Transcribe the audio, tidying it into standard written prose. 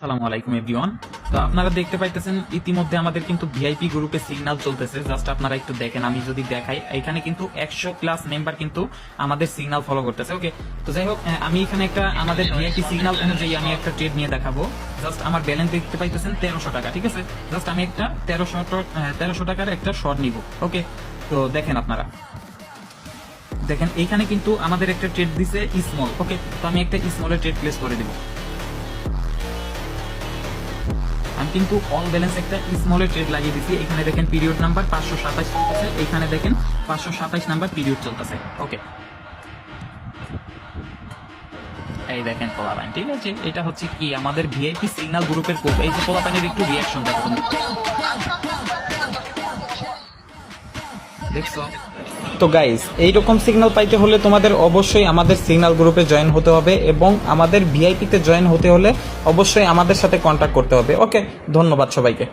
আসসালামু আলাইকুম এভরিওয়ান। তো আপনারা দেখতে পাইতেছেন ইতিমধ্যে আমাদের কিন্তু ভিআইপি গ্রুপে সিগন্যাল চলতেছে। জাস্ট আপনারা একটু দেখেন, আমি যদি দেখাই এখানে কিন্তু 100+ মেম্বার কিন্তু আমাদের সিগন্যাল ফলো করতেছে। ওকে, তো যাই হোক, আমি এখানে একটা আমাদের ভিআইপি সিগন্যাল অনুযায়ী আমি একটা ট্রেড নিয়ে দেখাবো। জাস্ট আমার ব্যালেন্স দেখতে পাইতেছেন 1300 টাকা, ঠিক আছে। জাস্ট আমি একটা 1300 টাকার একটা শর্ট নিব। ওকে, তো দেখেন আপনারা দেখেন এইখানে কিন্তু আমাদের একটা ট্রেড দিছে স্মল। ওকে, তো আমি একটা স্মলের ট্রেড প্লেস করে দিব। আমি কিন্তু অল ব্যালেন্স একটা স্মলের ট্রেড লাগিয়ে দিচ্ছি। এখানে দেখেন পিরিয়ড নাম্বার 527 চলতেছে, এখানে দেখেন 527 নাম্বার পিরিয়ড চলতেছে। ওকে, এই দেখেন পোলাপাইন, ঠিক আছে। এটা হচ্ছে কি আমাদের ভিআইপি সিগন্যাল গ্রুপের কোড। এই যে পোলাপাইনের একটু রিয়াকশন দেখো, দেখছো। তো গাইস, এইরকম সিগন্যাল পাইতে হলে তোমাদের অবশ্যই আমাদের সিগন্যাল গ্রুপে জয়েন হতে হবে এবং আমাদের ভিআইপিতে জয়েন হতে হলে অবশ্যই আমাদের সাথে কন্ট্যাক্ট করতে হবে। ওকে, ধন্যবাদ সবাইকে।